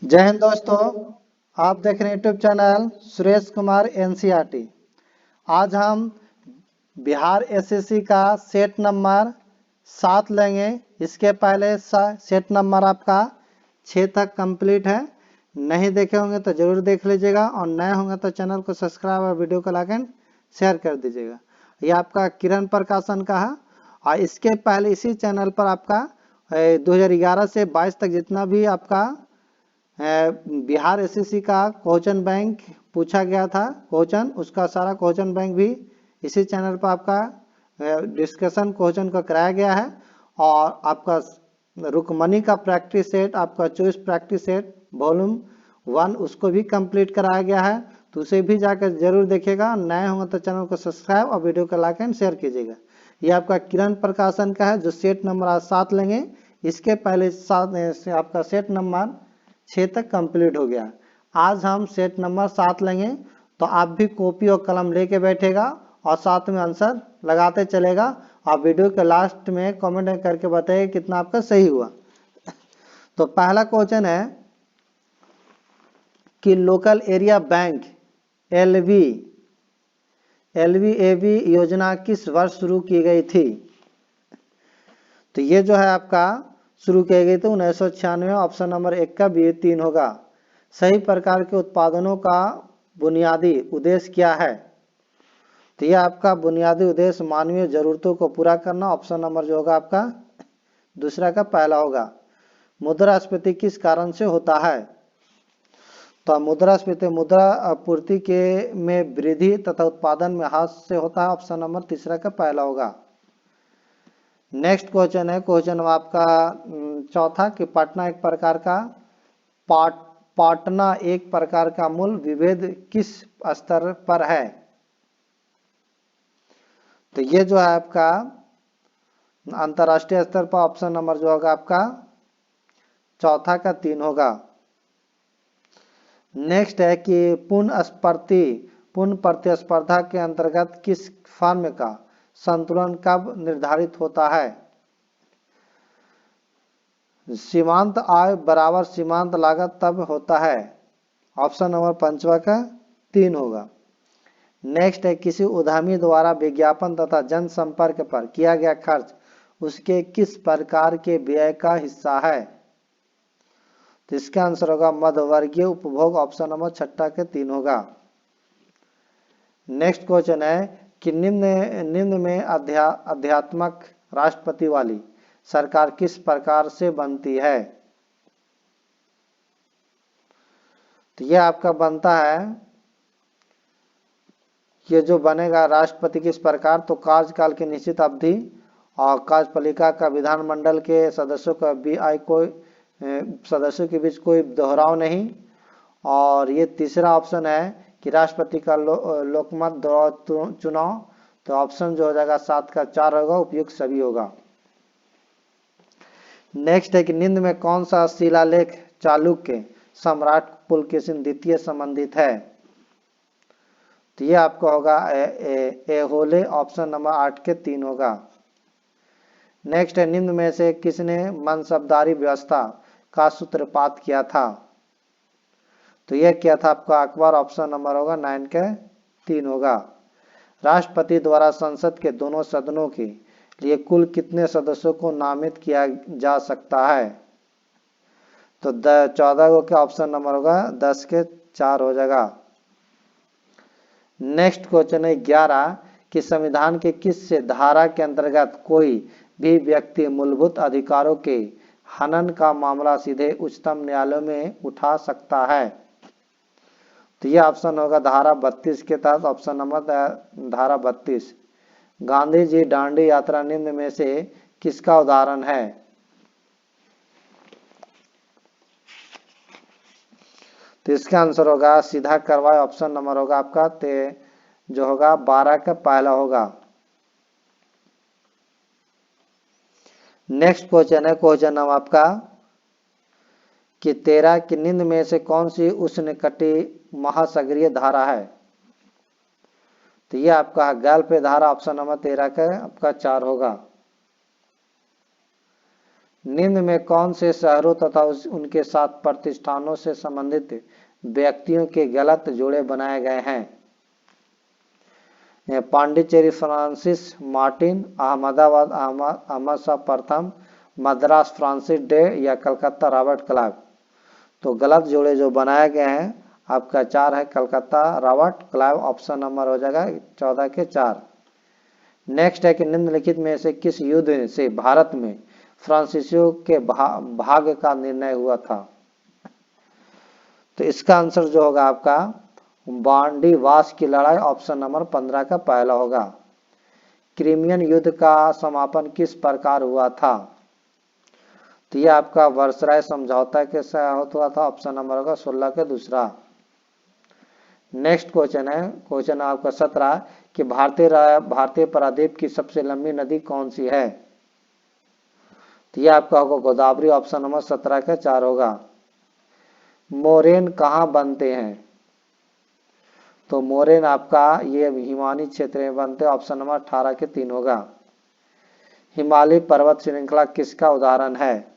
जय हिंद दोस्तों। आप देख रहे हैं YouTube channel Suresh Kumar NCERT. आज हम बिहार एसएससी का सेट नंबर 7 लेंगे। इसके पहले सेट नंबर आपका 6 तक कंप्लीट है। नहीं देखे होंगे तो जरूर देख लीजिएगा और नए होंगे तो चैनल को सब्सक्राइब और वीडियो को लाइक एंड शेयर कर दीजिएगा। ये आपका किरण प्रकाशन का है और इसके पहले इसी चैनल पर आपका 2011 से 22 तक जितना भी आपका बिहार एसएससी का क्वेश्चन बैंक पूछा गया था, क्वेश्चन उसका सारा क्वेश्चन बैंक भी इसी चैनल पर आपका डिस्कशन क्वेश्चन का कराया गया है। और आपका रुकमनी का प्रैक्टिस सेट, आपका चॉइस प्रैक्टिस सेट वॉल्यूम 1 उसको भी कंप्लीट कराया गया है, तो उसे भी जाकर जरूर देखिएगा। नए होंगे तो चैनल को सब्सक्राइब और वीडियो को लाइक एंड शेयर कीजिएगा। ये आपका किरण प्रकाशन का है जो सेट नंबर आज 7 लेंगे। इसके पहले आपका सेट नंबर 6 तक कंप्लीट हो गया। आज हम सेट नंबर 7 लेंगे, तो आप भी कॉपी और कलम लेके बैठेगा और साथ में आंसर लगाते चलेगा। आप वीडियो के लास्ट में कमेंट करके बताइए कितना आपका सही हुआ। तो पहला क्वेश्चन है कि लोकल एरिया बैंक एलवीएबी योजना किस वर्ष शुरू की गई थी। तो ये जो है आपका शुरू की गई थी 1996। ऑप्शन नंबर 1 का बी 3 होगा। सही प्रकार के उत्पादनों का बुनियादी उद्देश्य क्या है। तो यह आपका बुनियादी उद्देश्य मानवीय जरूरतों को पूरा करना। ऑप्शन नंबर जो होगा आपका दूसरा का पहला होगा। मुद्रास्फीति किस कारण से होता है। तो मुद्रास्फीति मुद्रा आपूर्ति के में वृद्धि तथा उत्पादन में ह्रास से होता है। ऑप्शन नंबर तीसरा का पहला होगा। नेक्स्ट क्वेश्चन है क्वेश्चन आपका चौथा कि पटना एक प्रकार का पाटना एक प्रकार का मूल विभेद किस स्तर पर है। तो ये जो है आपका अंतरराष्ट्रीय स्तर पर। ऑप्शन नंबर जो होगा आपका चौथा का 3 होगा। नेक्स्ट है कि पूर्ण प्रतिस्पर्धा के अंतर्गत किस फर्म का संतुलन कब निर्धारित होता है। सीमांत आय बराबर सीमांत लागत तब होता है। ऑप्शन नंबर पंचवा का 3 होगा। नेक्स्ट है किसी उद्यमी द्वारा विज्ञापन तथा जनसंपर्क पर किया गया खर्च उसके किस प्रकार के व्यय का हिस्सा है। तो इसका आंसर होगा मध्यवर्गीय उपभोग। ऑप्शन नंबर छठा के 3 होगा। नेक्स्ट क्वेश्चन है कि निम्न में आध्यात्मक राष्ट्रपति वाली सरकार किस प्रकार से बनती है। तो यह आपका बनता है, ये जो बनेगा राष्ट्रपति किस प्रकार, तो कार्यकाल की निश्चित अवधि और कार्यपालिका का विधानमंडल के सदस्यों का सदस्यों के बीच कोई दोहराव नहीं। और ये तीसरा ऑप्शन है कि राष्ट्रपति का लोकमत चुनाव। तो ऑप्शन जो हो जाएगा 7 का 4 होगा, उपयुक्त सभी होगा। नेक्स्ट है कि निम्न में कौन सा शिलालेख चालुक्य सम्राट पुलकेशिन द्वितीय संबंधित है। तो ये आपका होगा एहोले। ऑप्शन नंबर 8 के 3 होगा। नेक्स्ट है निम्न में से किसने मनसबदारी व्यवस्था का सूत्रपात किया था। तो यह किया था आपका अकबर। ऑप्शन नंबर होगा 9 के 3 होगा। राष्ट्रपति द्वारा संसद के दोनों सदनों के लिए कुल कितने सदस्यों को नामित किया जा सकता है। तो 14 का ऑप्शन नंबर होगा 10 के 4 हो जाएगा। नेक्स्ट क्वेश्चन है 11 कि संविधान के किस धारा के अंतर्गत कोई भी व्यक्ति मूलभूत अधिकारों के हनन का मामला सीधे उच्चतम न्यायालय में उठा सकता है। तो यह ऑप्शन होगा धारा 32 के तहत। ऑप्शन नंबर धारा 32। गांधी जी दांडी यात्रा निम्न में से किसका उदाहरण है। तो इसका आंसर होगा सीधा करवाए। ऑप्शन नंबर होगा आपका जो होगा 12 का पहला होगा। नेक्स्ट क्वेश्चन है क्वेश्चन नंबर आपका कि 13 की निम्न में से कौन सी उष्णकटिबंधीय महासागरीय धारा है। तो ये आपका गल्फ धारा। ऑप्शन नंबर 13 का आपका 4 होगा। निम्न में कौन से शहरों तथा उनके साथ प्रतिष्ठानों से संबंधित व्यक्तियों के गलत जोड़े बनाए गए हैं? पांडिचेरी फ्रांसिस मार्टिन, अहमदाबाद अहमद शाह प्रथम, मद्रास फ्रांसिस डे या कलकत्ता रॉबर्ट क्लाइव। तो गलत जोड़े जो बनाए गए हैं आपका 4 है Calcutta Robert Clive, option number हो जाएगा 14 के 4। नेक्स्ट है कि निम्नलिखित में से किस युद्ध से भारत में फ्रांसीसियों के भाग्य का निर्णय हुआ था? तो इसका आंसर जो होगा आपका बांडी वास की लड़ाई, ऑप्शन नंबर 15 का पहला होगा। क्रीमियन युद्ध का समापन किस प्रकार हुआ था? तो ये आपका वर्सराय समझौता के साथ हुआ था, ऑप्शन नंबर होगा 16 के दूसरा। नेक्स्ट क्वेश्चन है, क्वेश्चन आपका 17 कि भारतीय प्रायद्वीप की सबसे लंबी नदी कौन सी है? तो ये आपका होगा गोदावरी, ऑप्शन नंबर 17 के 4 होगा। मोरेन कहाँ बनते हैं? तो मोरेन आपका ये हिमानी क्षेत्र में बनते हैं, ऑप्शन नंबर 18 के 3 होगा। हिमालय पर्वत श्रृंखला किसका उदाहरण है?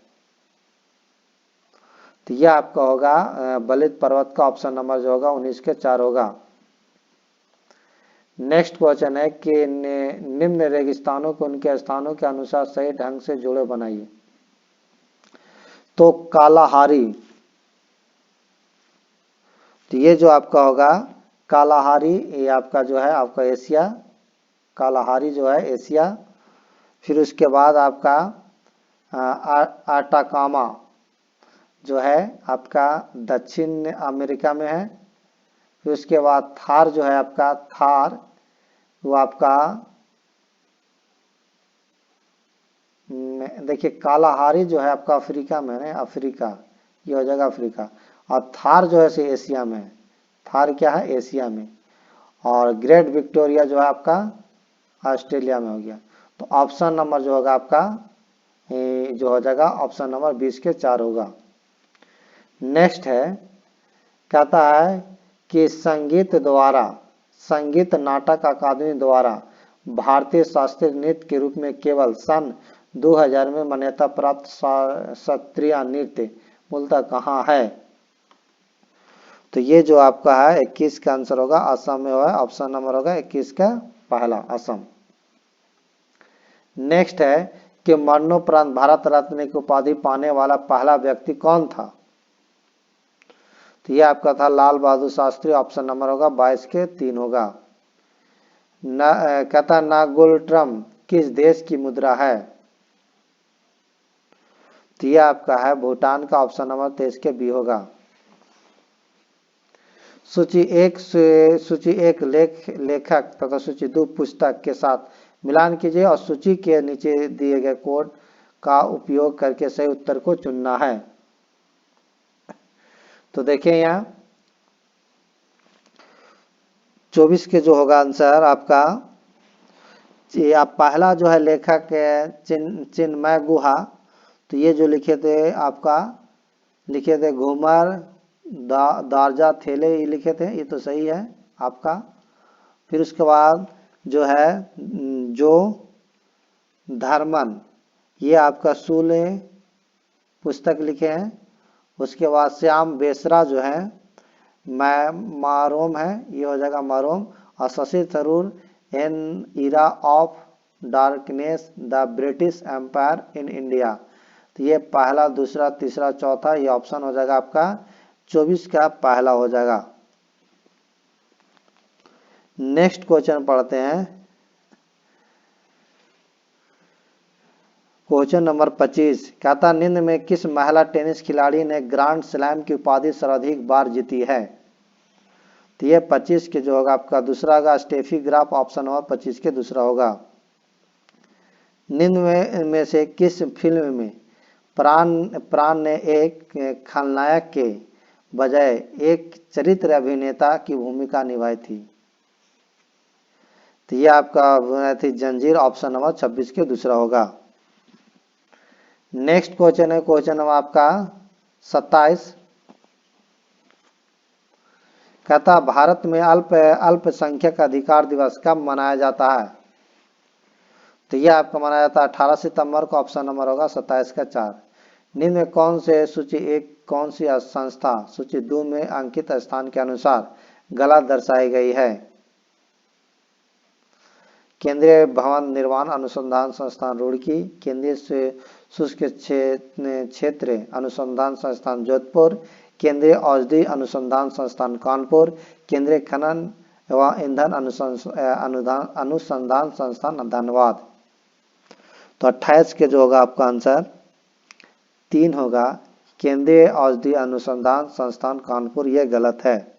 तो यह आपका होगा बलित पर्वत का, ऑप्शन नंबर जो होगा 19 के 4 होगा। नेक्स्ट क्वेश्चन है कि निम्न रेगिस्तानों को उनके स्थानों के अनुसार सही ढंग से जोड़े बनाइए। तो कालाहारी, तो ये जो आपका होगा कालाहारी, ये आपका जो है आपका एशिया, कालाहारी जो है एशिया। फिर उसके बाद आपका आटाकामा जो है आपका दक्षिण अमेरिका में है। फिर उसके बाद थार जो है आपका थार, वो आपका देखिए कालाहारी जो है आपका अफ्रीका में है, अफ्रीका, ये हो जाएगा अफ्रीका। और थार जो है से एशिया में है, थार क्या है एशिया में। और ग्रेट विक्टोरिया जो है आपका ऑस्ट्रेलिया में हो गया। तो ऑप्शन नंबर जो होगा आपका जो हो जाएगा ऑप्शन नंबर 20 के 4 होगा। नेक्स्ट है, कहता है कि संगीत नाटक अकादमी द्वारा भारतीय शास्त्रीय नृत्य के रूप में केवल सन 2000 में मान्यता प्राप्त शास्त्रीय नृत्य मूलतः कहाँ है? तो ये जो आपका है 21 का आंसर होगा, असम में होगा, ऑप्शन नंबर होगा 21 का पहला असम। नेक्स्ट है कि मरणोपरांत भारत रत्न की उपाधि पाने वाला पहला व्यक्ति कौन था? तो ये आपका था लाल बहादुर शास्त्री, ऑप्शन नंबर होगा 22 के 3 होगा। कहता नागुलट्रम किस देश की मुद्रा है? तो ये आपका है भूटान का, ऑप्शन नंबर 23 के बी होगा। सूची एक लेखक तथा सूची 2 पुस्तक के साथ मिलान कीजिए और सूची के नीचे दिए गए कोड का उपयोग करके सही उत्तर को चुनना है। तो देखिए यहाँ 24 के जो होगा आंसर आपका, ये आप पहला जो है लेखक चिन्मय गुहा, तो ये जो लिखे थे आपका लिखे थे घूमर दारजा थेले, ये लिखे थे, ये तो सही है आपका। फिर उसके बाद जो है जो धर्मन, ये आपका सूले पुस्तक लिखे हैं। उसके बाद श्याम बेसरा जो है मारोम है, ये हो जाएगा मारोम। और Shashi Tharoor an era of darkness the British empire in India, तो ये पहला दूसरा तीसरा चौथा, ये ऑप्शन हो जाएगा आपका 24 का पहला हो जाएगा। नेक्स्ट क्वेश्चन पढ़ते हैं, क्वेश्चन नंबर 25, कहता निम्न में किस महिला टेनिस खिलाड़ी ने ग्रैंड स्लैम की उपाधि सर्वाधिक बार जीती है? तो ये 25 के जो होगा आपका दूसरा होगा स्टेफी ग्राफ, ऑप्शन नंबर 25 के दूसरा होगा। निम्न में से किस फिल्म में प्राण ने एक खलनायक के बजाय एक चरित्र अभिनेता की भूमिका निभाई थी? तो ये आपका थी जंजीर, ऑप्शन नंबर 26 के दूसरा होगा। नेक्स्ट क्वेश्चन है क्वेश्चन नंबर आपका 27, कहता भारत में अल्पसंख्यक अधिकार दिवस कब मनाया जाता है? तो ये आपका माना जाता है 18 सितंबर को, ऑप्शन नंबर होगा 27 का 4। निम्न में कौन से सूची एक कौन सी संस्था सूची 2 में अंकित स्थान के अनुसार गलत दर्शाई गई है? केंद्रीय भवन निर्माण अनुसंधान संस्थान रुड़की, केंद्रीय शुष्क क्षेत्र अनुसंधान संस्थान जोधपुर, केंद्रीय औषधि अनुसंधान संस्थान कानपुर, केंद्रीय खनन एवं ईंधन अनुसंधान संस्थान धनबाद। तो 28 के जो होगा आपका आंसर 3 होगा, केंद्रीय औषधि अनुसंधान संस्थान कानपुर, यह गलत है।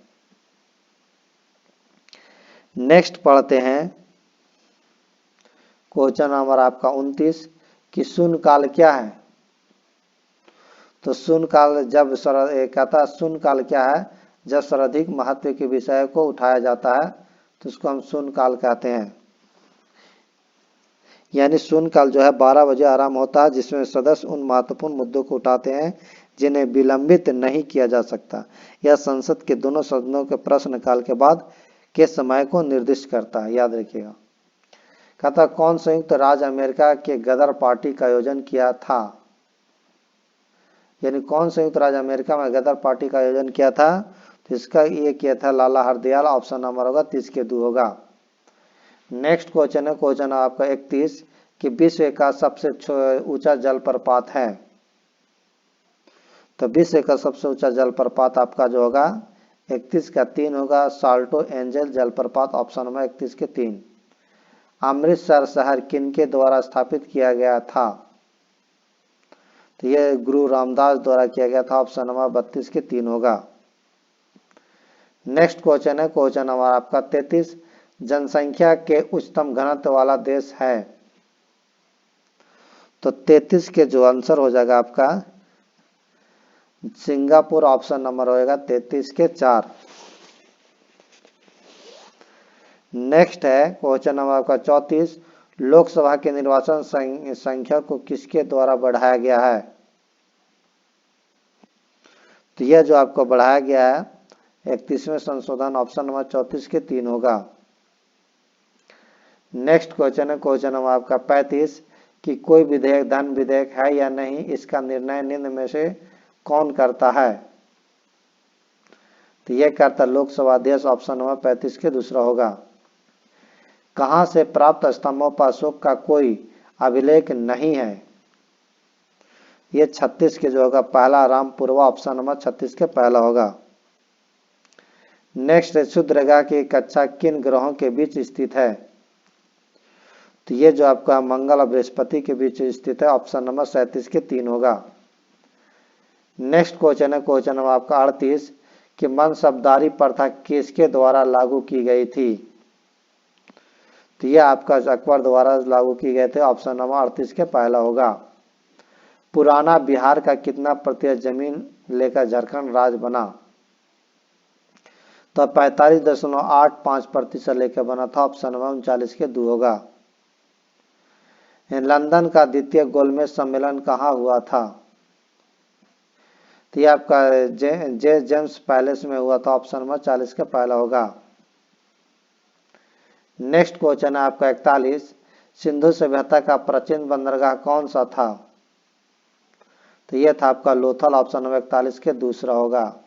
नेक्स्ट पढ़ते हैं क्वेश्चन नंबर आपका 29 कि शून्य काल क्या है? तो शून्य काल जब कहता है शून्य काल क्या है? जब सर्वाधिक महत्व के विषय को उठाया जाता है तो उसको हम शून्य काल कहते हैं। यानी शून्य काल जो है 12 बजे आराम होता है, जिसमें सदस्य उन महत्वपूर्ण मुद्दों को उठाते हैं जिन्हें विलंबित नहीं किया जा सकता। यह संसद के दोनों सदनों के प्रश्नकाल के बाद के समय को निर्दिष्ट करता है, याद रखिएगा। कहता कौन संयुक्त राज्य अमेरिका के गदर पार्टी का आयोजन किया था? यानी कौन संयुक्त राज्य अमेरिका में गदर पार्टी का आयोजन किया था? तो इसका ये किया था लाला हरदयाल, ऑप्शन नंबर होगा 30 के 2 होगा। नेक्स्ट क्वेश्चन है क्वेश्चन आपका 31 कि विश्व का सबसे ऊंचा जलप्रपात है। तो विश्व का सबसे ऊंचा जलप्रपात आपका जो होगा 31 का 3 होगा, साल्टो एंजल जलप्रपात, ऑप्शन नंबर 31 के 3। अमृतसर शहर किनके द्वारा स्थापित किया गया था? तो यह गुरु रामदास द्वारा किया गया था, ऑप्शन नंबर 32 के 3 होगा। नेक्स्ट क्वेश्चन है क्वेश्चन नंबर आपका 33 जनसंख्या के उच्चतम घनत्व वाला देश है। तो 33 के जो आंसर हो जाएगा आपका सिंगापुर, ऑप्शन नंबर होएगा 33 के 4। नेक्स्ट है क्वेश्चन नंबर आपका 34 लोकसभा के निर्वाचन संख्या को किसके द्वारा बढ़ाया गया है? तो यह जो आपको बढ़ाया गया है 31वें संशोधन, ऑप्शन नंबर 34 के 3 होगा। नेक्स्ट क्वेश्चन है क्वेश्चन नंबर आपका 35 कि कोई विधेयक धन विधेयक है या नहीं, इसका निर्णय निम्न में से कौन करता है? तो यह करता लोकसभा अध्यक्ष, ऑप्शन नंबर 35 के दूसरा होगा। कहां से प्राप्त स्तंभों पर अशोक का कोई अभिलेख नहीं है? यह 36 के जो होगा पहला रामपुरवा, ऑप्शन नंबर 36 के पहला होगा। नेक्स्ट है क्षुद्रग्रह की कक्षा किन ग्रहों के बीच स्थित है? तो ये जो आपका मंगल और बृहस्पति के बीच स्थित है, ऑप्शन नंबर 37 के 3 होगा। नेक्स्ट क्वेश्चन है क्वेश्चन नंबर आपका 38 कि मनसबदारी प्रथा किसके द्वारा लागू की गई थी? तो यह आपका अकबर द्वारा लागू की गए थे, ऑप्शन नंबर 38 के पहला होगा। पुराना बिहार का कितना प्रतिशत जमीन लेकर झारखंड राज्य बना? तो 45.85% लेकर बना था, ऑप्शन नंबर 39 के 2 होगा। लंदन का द्वितीय गोलमेज सम्मेलन कहाँ हुआ था? तो ये आपका जेम्स पैलेस में हुआ था, ऑप्शन नंबर 40 का पहला होगा। नेक्स्ट क्वेश्चन है आपका 41 सिंधु सभ्यता का प्राचीन बंदरगाह कौन सा था? तो यह था आपका लोथल, ऑप्शन नंबर 41 के दूसरा होगा।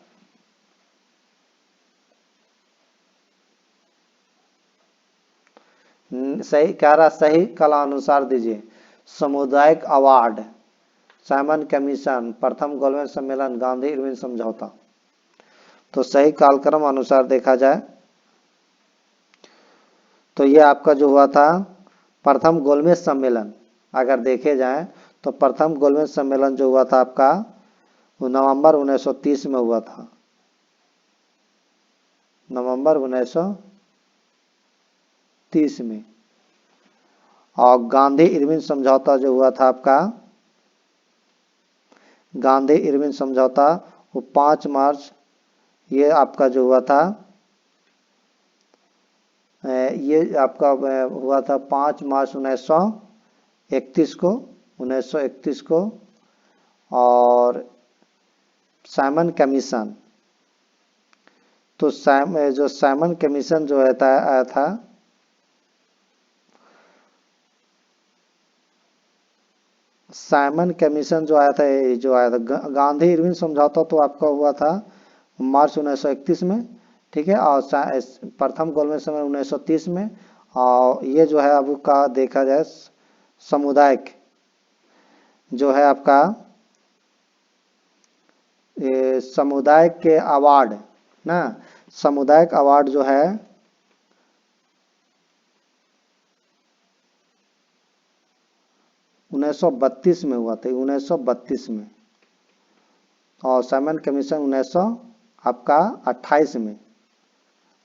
सही कह रहा, सही कला अनुसार दीजिए। सामुदायिक अवार्ड, साइमन कमीशन, प्रथम गोलमेज सम्मेलन, गांधी इरविन समझौता। तो सही कालक्रम अनुसार देखा जाए तो ये आपका जो हुआ था प्रथम गोलमेज सम्मेलन, अगर देखे जाए तो प्रथम गोलमेज सम्मेलन जो हुआ था आपका वो नवंबर 1930 में हुआ था, नवंबर 1930 में। और गांधी इरविन समझौता जो हुआ था आपका, गांधी इरविन समझौता वो 5 मार्च, ये आपका जो हुआ था ये आपका हुआ था 5 मार्च 1931 को, 1931 को। और साइमन कमीशन, तो जो साइमन कमीशन जो आया था साइमन कमीशन जो आया था, ये जो आया था गांधी इरविन समझौता तो आपका हुआ था मार्च 1931 में, ठीक है। और प्रथम गोलमेज सम्मेलन 1930 में। और ये जो है आपका देखा जाए सामुदायिक जो है आपका समुदाय के अवार्ड ना, सामुदायिक अवार्ड जो है 1932 में हुआ था, 1932 में। और साइमन कमीशन 1928 में,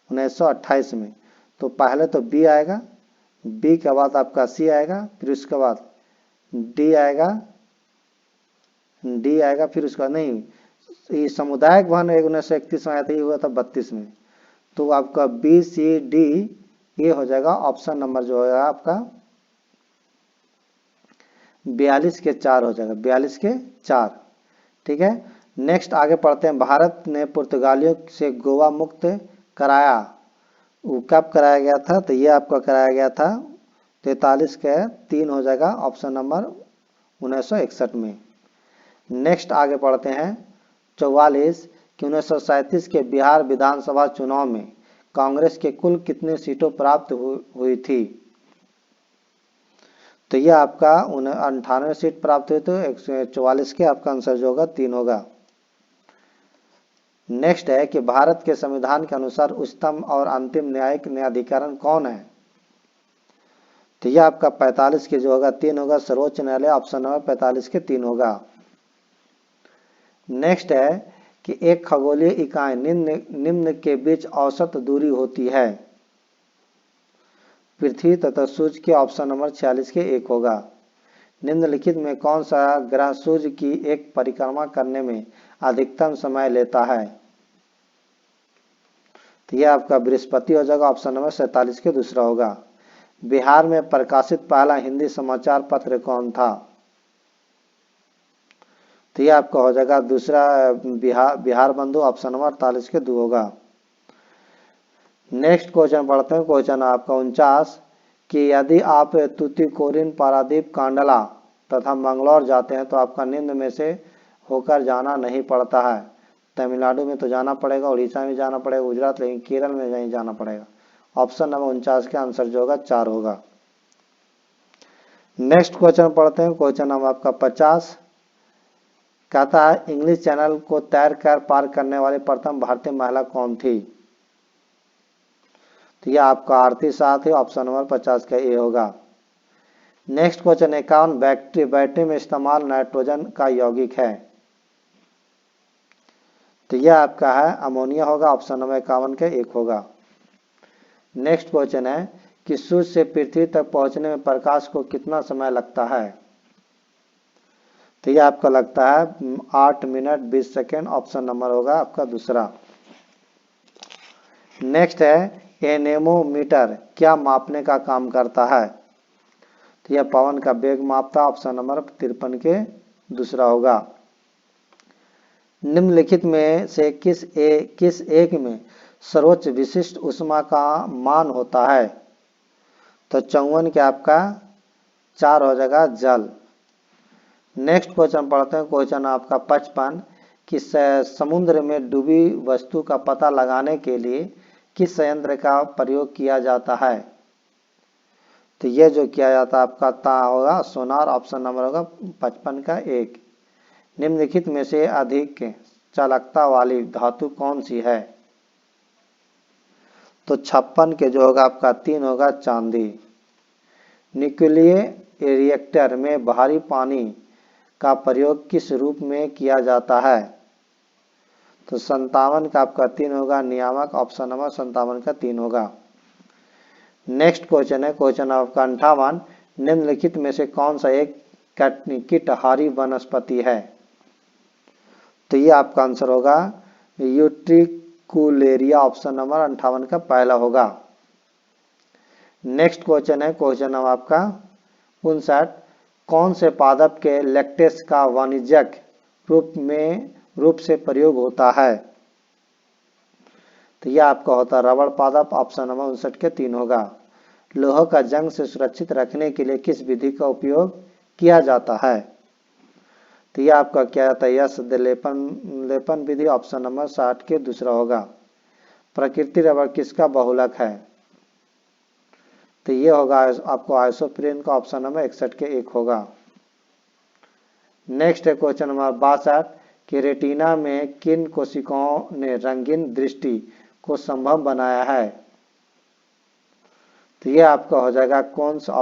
1928 में। तो पहले तो बी आएगा, बी के बाद आपका सी आएगा, फिर उसके बाद डी आएगा, डी आएगा, फिर उसका नहीं, ये सामुदायिक भवन 1931 में आया था, ये हुआ था 32 में। तो आपका बी सी डी ये हो जाएगा ऑप्शन नंबर जो है आपका 42 के 4 हो जाएगा, 42 के 4, ठीक है। नेक्स्ट आगे पढ़ते हैं। भारत ने पुर्तगालियों से गोवा मुक्त कराया, वो कब कराया गया था? तो ये आपका कराया गया था 43 के 3 हो जाएगा ऑप्शन नंबर 1961 में। नेक्स्ट आगे पढ़ते हैं 44 कि 1937 के बिहार विधानसभा चुनाव में कांग्रेस के कुल कितने सीटों प्राप्त हुई थी? तो ये आपका 98 सीट प्राप्त हुई, तो 144 के आपका आंसर जो होगा 3 होगा। नेक्स्ट है कि भारत के संविधान के अनुसार उच्चतम और अंतिम न्यायिक न्यायाधिकरण कौन है? तो यह आपका 45 के जो होगा 3 होगा, सर्वोच्च न्यायालय ऑप्शन नंबर 45 के 3 होगा। नेक्स्ट है कि एक खगोलीय इकाई निम्न के बीच औसत दूरी होती है, पृथ्वी तथा सूर्य के ऑप्शन नंबर 46 के 1 होगा। निम्नलिखित में कौन सा ग्रह सूर्य की एक परिक्रमा करने में अधिकतम समय लेता है? तो यह आपका बृहस्पति हो जाएगा, ऑप्शन नंबर 47 के दूसरा होगा। बिहार में प्रकाशित पहला हिंदी समाचार पत्र कौन था? तो यह आपका हो जाएगा दूसरा बिहार बंधु, ऑप्शन नंबर 48 के 2 होगा। नेक्स्ट क्वेश्चन पढ़ते हैं, क्वेश्चन आपका 49 कि यदि आप तूतीकोरिन, पारादीप, कांडला तथा मंगलौर जाते हैं तो आपका निम्न में से होकर जाना नहीं पड़ता है। तमिलनाडु में तो जाना पड़ेगा, उड़ीसा में जाना पड़ेगा, गुजरात, लेकिन केरल में नहीं जाना पड़ेगा। ऑप्शन नंबर 49 का आंसर जो होगा 4 होगा। नेक्स्ट क्वेश्चन पढ़ते हैं, क्वेश्चन नंबर आपका 50 कहता है इंग्लिश चैनल को तैर कर पार करने वाली प्रथम भारतीय महिला कौन थी? तो यह आपका आरती शाह थी, ऑप्शन नंबर 50 का ए होगा। नेक्स्ट क्वेश्चन 51 बैटरी में इस्तेमाल नाइट्रोजन का यौगिक है, तो यह आपका है अमोनिया होगा, ऑप्शन नंबर 51 का 1 होगा। नेक्स्ट क्वेश्चन है कि सूर्य से पृथ्वी तक पहुंचने में प्रकाश को कितना समय लगता है? तो यह आपका लगता है 8 मिनट 20 सेकेंड, ऑप्शन नंबर होगा आपका दूसरा। नेक्स्ट है एनेमोमीटर क्या मापने का काम करता है? तो यह पवन का वेग मापता, ऑप्शन नंबर 53 के दूसरा होगा। निम्नलिखित में से किस एक में सर्वोच्च विशिष्ट ऊष्मा का मान होता है? तो 54 के आपका 4 हो जाएगा जल। नेक्स्ट क्वेश्चन पढ़ते हैं, क्वेश्चन आपका 55 कि समुद्र में डूबी वस्तु का पता लगाने के लिए किस संयंत्र का प्रयोग किया जाता है? तो यह जो किया जाता है आपका होगा सोनार, ऑप्शन नंबर होगा 55 का 1। निम्नलिखित में से अधिक चालकता वाली धातु कौन सी है? तो 56 के जो होगा आपका 3 होगा चांदी। न्यूक्लियर रिएक्टर में भारी पानी का प्रयोग किस रूप में किया जाता है? तो 57 का आपका 3 होगा नियामक, ऑप्शन नंबर 57 का 3 होगा। नेक्स्ट क्वेश्चन है क्वेश्चन आपका 58 निम्नलिखित में से कौन सा एक कीटहारी वनस्पति है? तो ये आपका आंसर होगा यूट्रिकुलेरिया, ऑप्शन नंबर 58 का पहला होगा। नेक्स्ट क्वेश्चन है क्वेश्चन आपका 59 कौन से पादप के लैक्टेस का वाणिज्यिक रूप से प्रयोग होता है? तो यह आपका होता है रबड़ पादप, ऑप्शन नंबर 59 के 3 होगा। लोहे का जंग से सुरक्षित रखने के लिए किस विधि का उपयोग किया जाता है? तो ये आपका क्या आता है, यश लेपन विधि ऑप्शन नंबर 60 के दूसरा होगा। प्रकृति रबर किसका बहुलक है, तो ये होगा आपको आइसोप्रीन का ऑप्शन नंबर 61 के 1 होगा। नेक्स्ट है क्वेश्चन नंबर 62 कि रेटिना में किन कोशिकाओं ने रंगीन दृष्टि को संभव बनाया है, तो ये आपका हो जाएगा कौन सा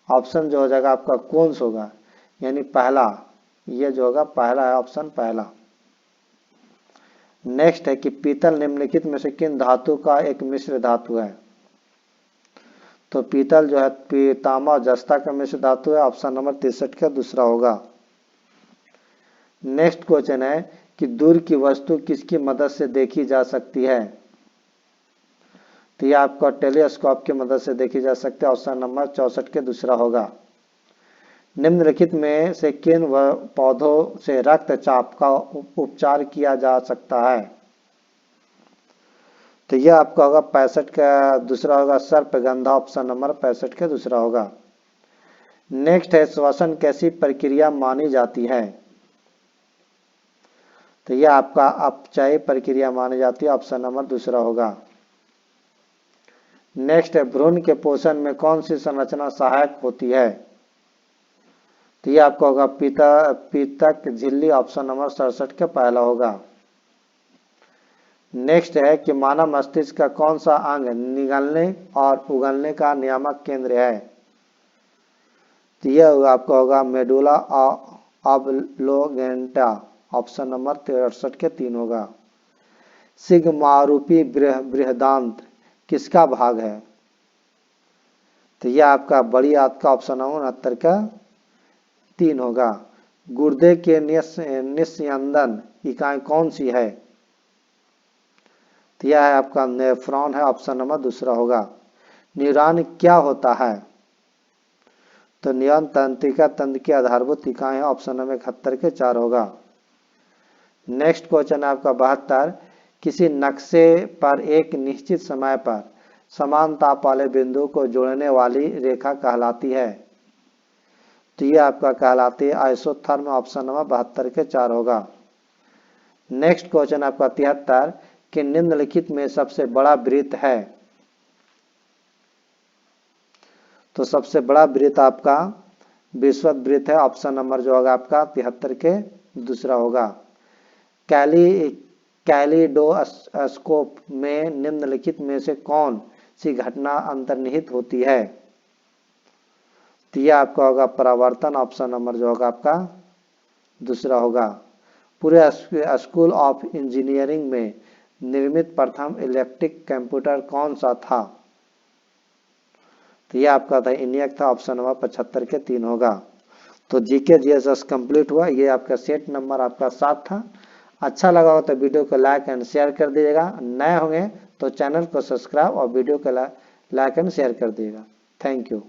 ऑप्शन जो हो जाएगा आपका कौन सा होगा, यानी पहला, ये जो होगा पहला है ऑप्शन पहला। नेक्स्ट है कि पीतल निम्नलिखित में से किन धातु का एक मिश्र धातु है, तो पीतल जो है तांबा और जस्ता का मिश्र धातु है, ऑप्शन नंबर 63 का दूसरा होगा। नेक्स्ट क्वेश्चन है कि दूर की वस्तु किसकी मदद से देखी जा सकती है, तो यह आपका टेलीस्कोप की मदद से देखी जा सकती है, ऑप्शन नंबर 64 के दूसरा होगा। निम्नलिखित में से किन पौधों से रक्तचाप का उपचार किया जा सकता है, तो यह आपका होगा 65 का दूसरा होगा सर्पगंधा, ऑप्शन नंबर 65 के दूसरा होगा। नेक्स्ट है श्वसन कैसी प्रक्रिया मानी जाती है, तो यह आपका अपचयी प्रक्रिया मानी जाती है, ऑप्शन नंबर दूसरा होगा। नेक्स्ट है भ्रूण के पोषण में कौन सी संरचना सहायक होती है, तो यह आपका होगा पीतक झिल्ली, ऑप्शन नंबर 67 का पहला होगा। नेक्स्ट है कि मानव मस्तिष्क का कौन सा अंग निगलने और उगलने का नियामक केंद्र है, तो यह आपका होगा मेडुला ऑब्लोंगेटा, ऑप्शन नंबर 63 के 3 होगा। सिग्मारूपी बृहदांत्र किसका भाग है, तो यह आपका बड़ी आंत का, ऑप्शन नंबर 69 का 3 होगा। गुर्दे के निस्यंदन इकाई कौन सी है, तो यह है आपका नेफ्रॉन है, ऑप्शन नंबर दूसरा होगा। न्यूरॉन क्या होता है, तो न्यूरॉन तंत्रिका तंत्र की आधारभूत इकाई है, ऑप्शन नंबर 71 के 4 होगा। नेक्स्ट क्वेश्चन है आपका 72 किसी नक्शे पर एक निश्चित समय पर समान ताप वाले बिंदु को जोड़ने वाली रेखा कहलाती है, तो ये आपका कहलाती है आइसोथर्म, ऑप्शन नंबर 72 के 4 होगा। नेक्स्ट क्वेश्चन आपका 73 कि निम्नलिखित में सबसे बड़ा वृत्त है, तो सबसे बड़ा वृत्त आपका विषुवत वृत्त है, ऑप्शन नंबर जो होगा आपका 73 के दूसरा होगा। कैलिडोस्कोप में निम्नलिखित में से कौन सी घटना अंतर्निहित होती है, तो यह आपका होगा परावर्तन, ऑप्शन नंबर जो होगा आपका दूसरा होगा। पूरे स्कूल ऑफ इंजीनियरिंग में निर्मित प्रथम इलेक्ट्रिक कंप्यूटर कौन सा था, तो यह आपका था इनियक था, ऑप्शन नंबर 75 के 3 होगा। तो जीके जीएसएस कंप्लीट हुआ, ये आपका सेट नंबर आपका 7 था। अच्छा लगा हो तो वीडियो को लाइक एंड शेयर कर दीजिएगा, नए होंगे तो चैनल को सब्सक्राइब और वीडियो को लाइक एंड शेयर कर दीजिएगा। Thank you.